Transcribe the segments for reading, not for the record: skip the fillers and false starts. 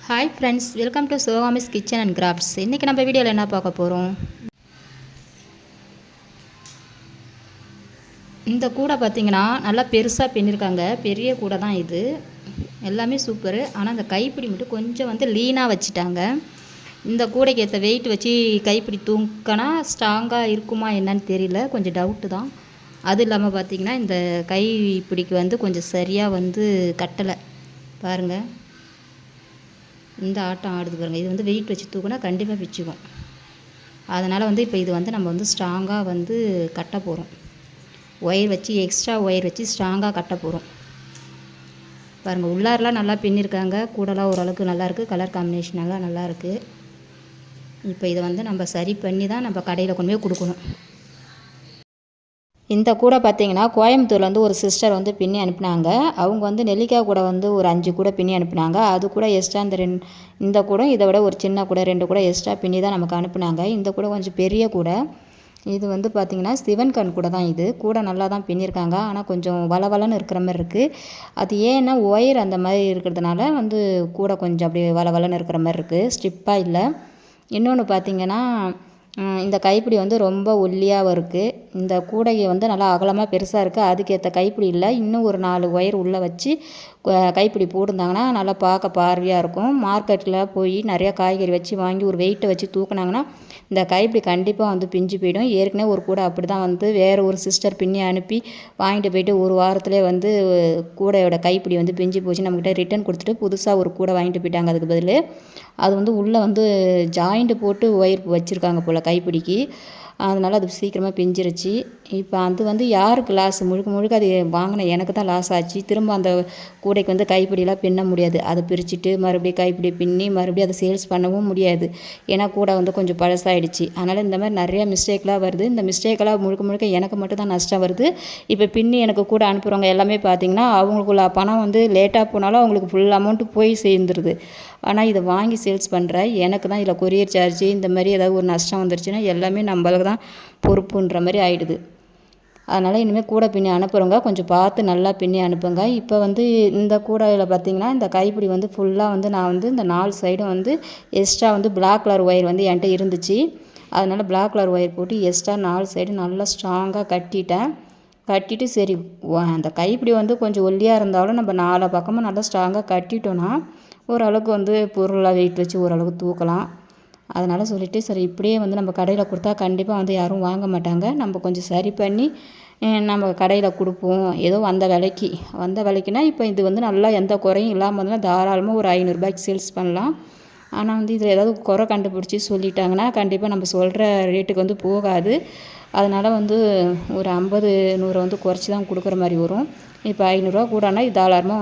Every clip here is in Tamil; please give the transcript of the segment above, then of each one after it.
Hi friends, welcome to Sivakami's kitchen and crafts. இன்றைக்கி நம்ம வீடியோவில் என்ன பார்க்க போகிறோம்? இந்த கூடை பார்த்திங்கன்னா நல்லா பெருசாக பின்னிருக்காங்க. பெரிய கூடை தான் இது. எல்லாமே சூப்பரு. ஆனால் அந்த கைப்பிடி மட்டும் கொஞ்சம் லீனாக வச்சுட்டாங்க. இந்த கூடைக்கு ஏற்ற வெயிட் வச்சு கைப்பிடி தூக்கினா ஸ்ட்ராங்காக இருக்குமா என்னன்னு தெரியல, கொஞ்சம் டவுட்டு தான். அது இல்லாமல் பார்த்திங்கன்னா இந்த கைப்பிடிக்கு கொஞ்சம் சரியாக கட்டலை பாருங்கள். இந்த ஆட்டம் ஆடுது பாருங்கள். இது வெயிட் வச்சு தூக்குனா கண்டிப்பாக பிச்சுக்கும். அதனால் இப்போ இது நம்ம ஸ்ட்ராங்காக கட்ட போகிறோம். ஒயர் வச்சு எக்ஸ்ட்ரா ஒயர் வச்சு ஸ்ட்ராங்காக கட்ட போகிறோம். பாருங்கள், உள்ளாரெலாம் நல்லா பின்னிருக்காங்க. கூடலாம் ஓரளவுக்கு நல்லாயிருக்கு. கலர் காம்பினேஷனெல்லாம் நல்லாயிருக்கு. இப்போ இதை நம்ம சரி பண்ணி தான் நம்ம கடையில் கொண்டு போய் கொடுக்கணும். இந்த கூடை பார்த்திங்கன்னா கோயம்புத்தூர்லேருந்து ஒரு சிஸ்டர் பின்னி அனுப்புனாங்க. அவங்க நெல்லிக்காய் கூடை ஒரு 5 கூடை பின்னி அனுப்புனாங்க. அது கூட எக்ஸ்ட்ரா இந்த கூடை இதை விட ஒரு சின்ன கூடை 2 கூடை எக்ஸ்ட்ரா பின்னி தான் நமக்கு அனுப்புனாங்க. இந்த கூடை கொஞ்சம் பெரிய கூடை. இது பார்த்திங்கன்னா சிவன் கண் கூடை தான். இது கூடை நல்லா தான் பின்னிருக்காங்க. ஆனால் கொஞ்சம் வளவலன்னு இருக்கிற மாதிரி இருக்குது. அது ஏன்னா ஒயர் அந்த மாதிரி இருக்கிறதுனால கூடை கொஞ்சம் அப்படியே வளவலன்னு இருக்கிற மாதிரி இருக்குது, ஸ்டிப்பாக இல்லை. இன்னொன்று பார்த்திங்கன்னா இந்த கைப்பிடி ரொம்ப ஒல்லியாகவும் இருக்குது. இந்த கூடையை நல்லா அகலமாக பெருசாக இருக்குது. அதுக்கேற்ற கைப்பிடி இல்லை. இன்னும் ஒரு 4 ஒயர் உள்ளே வச்சு கைப்பிடி போட்டிருந்தாங்கன்னா நல்லா பார்க்க பார்வையாக இருக்கும். மார்க்கெட்டில் போய் நிறையா காய்கறி வச்சு வாங்கி ஒரு வெயிட்டை வச்சு தூக்குனாங்கன்னா இந்த கைப்பிடி கண்டிப்பாக பிஞ்சு போயிடும். ஏற்கனவே ஒரு கூடை அப்படி தான் வேறு ஒரு சிஸ்டர் பின்னி அனுப்பி வாங்கிட்டு போயிட்டு ஒரு வாரத்துலேயே கூடையோட கைப்பிடி பிஞ்சு போச்சு. நம்மக்கிட்ட ரிட்டன் கொடுத்துட்டு புதுசாக ஒரு கூடை வாங்கிட்டு போயிட்டாங்க. அதுக்கு பதில் அது உள்ளே ஜாயிண்ட்டு போட்டு ஒயர் வச்சுருக்காங்க போல் கைப்பிடிக்கு. அதனால் அது சீக்கிரமாக பிஞ்சிருச்சு. இப்போ அது யாருக்கு லாஸ்? முழுக்க அது வாங்கின எனக்கு தான் லாஸ் ஆச்சு. திரும்ப அந்த கூடைக்கு கைப்பிடிலாம் பின்ன முடியாது. அதை பிரிச்சுட்டு மறுபடியும் கைப்பிடி பின்னி மறுபடியும் அதை சேல்ஸ் பண்ணவும் முடியாது. ஏன்னா கூடை கொஞ்சம் பழசாயிடுச்சு. அதனால் இந்த மாதிரி நிறையா மிஸ்டேக்லாம் வருது. இந்த மிஸ்டேக்கெல்லாம் முழுக்க எனக்கு மட்டும் தான் நஷ்டம் வருது. இப்போ பின்னி எனக்கு கூட அனுப்புகிறவங்க எல்லாமே பார்த்திங்கன்னா அவங்களுக்குள்ள பணம் லேட்டாக போனாலும் அவங்களுக்கு ஃபுல் அமௌண்ட்டு போய் சேர்ந்துருது. ஆனால் இதை வாங்கி சேல்ஸ் பண்ணுற எனக்கு தான் இதில் கொரியர் சார்ஜு இந்த மாதிரி ஏதாவது ஒரு நஷ்டம் வந்துருச்சுன்னா எல்லாமே நம்மளுக்கு தான் பொறுப்புன்ற மாதிரி ஆகிடுது. அதனால் இனிமேல் கூடை பின்னி அனுப்புகிறவங்க கொஞ்சம் பார்த்து நல்லா பின்னி அனுப்புங்க. இப்போ இந்த கூடையில் பார்த்திங்கன்னா இந்த கைப்பிடி ஃபுல்லாக நான் இந்த 4 சைடும் எக்ஸ்ட்ரா பிளாக் கலர் ஒயர் என்கிட்ட இருந்துச்சு. அதனால் பிளாக் கலர் ஒயர் போட்டு எக்ஸ்ட்ரா 4 சைடு நல்லா ஸ்ட்ராங்காக கட்டிட்டு சரி அந்த கைப்பிடி கொஞ்சம் ஒல்லியாக இருந்தாலும் நம்ம 4 பக்கமும் நல்லா ஸ்ட்ராங்காக கட்டிட்டோன்னா ஓரளவுக்கு பொருளாக வெயிட் வச்சு ஓரளவுக்கு தூக்கலாம். அதனால் சொல்லிவிட்டு சரி இப்படியே நம்ம கடையில் கொடுத்தா கண்டிப்பாக யாரும் வாங்க மாட்டாங்க. நம்ம கொஞ்சம் சரி பண்ணி நம்ம கடையில் கொடுப்போம். ஏதோ வந்த விலைக்குனா இப்போ இது நல்லா எந்த குறையும் இல்லாமல் தாராளமாக ஒரு 500 ரூபாய்க்கு சேல்ஸ் பண்ணலாம். ஆனால் இதில் ஏதாவது குறை கண்டுபிடிச்சி சொல்லிட்டாங்கன்னா கண்டிப்பாக நம்ம சொல்கிற ரேட்டுக்கு போகாது. அதனால் ஒரு 50 100 குறைச்சி தான் கொடுக்குற மாதிரி வரும். இப்போ 500 கூடனா இது தாராளமாக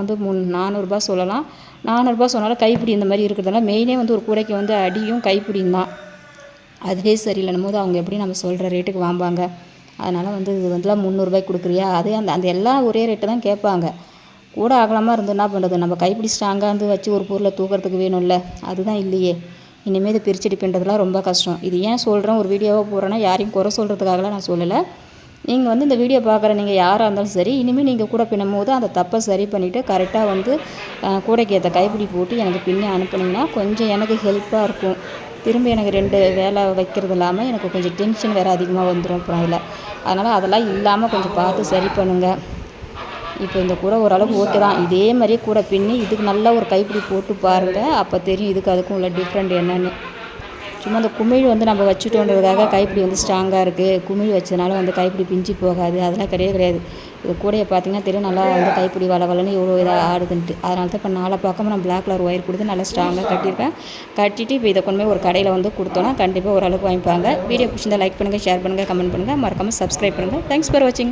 400 சொல்லலாம். 400 சொன்னாலும் கைப்பிடி இந்த மாதிரி இருக்கிறதுனால மெயினே ஒரு கூடைக்கு அடியும் கைப்பிடியும் தான். அதுவே சரியில்லைன்னும் போது அவங்க எப்படி நம்ம சொல்கிற ரேட்டுக்கு வாங்குவாங்க. அதனால் இது 300 கொடுக்குறியா? அதே அந்த எல்லாம் ஒரே ரேட்டு தான் கேட்பாங்க. கூட அகலமாக இருந்து என்ன பண்ணுறது? நம்ம கைப்பிடி ஸ்ட்ராங்காக வச்சு ஒரு பொருளை தூக்கிறதுக்கு வேணும்ல, அதுதான் இல்லையே. இனிமேல் இது பிரிச்சுட்டு பின்னுறதுலாம் ரொம்ப கஷ்டம். இது ஏன் சொல்கிறேன், ஒரு வீடியோவாக போடுறேன்னா யாரையும் குறை சொல்கிறதுக்காகலாம் நான் சொல்லலை. நீங்கள் இந்த வீடியோ பார்க்குற நீங்கள் யாராக இருந்தாலும் சரி, இனிமேல் நீங்கள் கூட பின்னும் போது அந்த தப்பை சரி பண்ணிவிட்டு கரெக்டாக கூடைக்கு ஏற்ற கைப்பிடி போட்டு எனக்கு பின்னி அனுப்புனீங்கன்னா கொஞ்சம் எனக்கு ஹெல்ப்பாக இருக்கும். திரும்ப எனக்கு 2 வேலை வைக்கிறது இல்லாமல் எனக்கு கொஞ்சம் டென்ஷன் வேறு அதிகமாக வந்துடும் அப்புறம் அதில். அதனால் அதெல்லாம் இல்லாமல் கொஞ்சம் பார்த்து சரி பண்ணுங்கள். இப்போ இந்த கூடை ஓரளவுக்கு ஓகே தான். இதே மாதிரியே கூடை பின்னி இதுக்கு நல்லா ஒரு கைப்பிடி போட்டு பாருங்கள். அப்போ தெரியும் இதுக்கு அதுக்கும் உள்ள டிஃப்ரெண்ட் என்னென்னு. சும்மா அந்த குமிழ் நம்ம வச்சுட்டோன்றதுக்காக கைப்பிடி ஸ்ட்ராங்காக இருக்குது, குமிழ் வச்சதுனால கைப்பிடி பிஞ்சு போகாது, அதெல்லாம் கிடையாது. இது கூடையை பார்த்திங்கன்னா தெரியும் நல்லா கைப்பிடி வளவலன்னு எவ்வளோ இதாக ஆடுதுன்ட்டு. அதனால தான் இப்போ 4 பக்கமும் நான் பிளாக் கலர் ஒயர் கொடுத்து நல்லா ஸ்ட்ராங்காக கட்டிட்டு இப்போ இதை கொண்டு போய் ஒரு கடையில் கொடுத்தோன்னா கண்டிப்பாக ஓரளவுக்கு வாங்கிப்பாங்க. வீடியோ பிடிச்சிருந்தா லைக் பண்ணுங்கள், ஷேர் பண்ணுங்கள், கமெண்ட் பண்ணுங்கள், மறக்காமல் சப்ஸ்கிரைப் பண்ணுங்கள். தேங்க்ஸ் ஃபார் வாட்சிங்.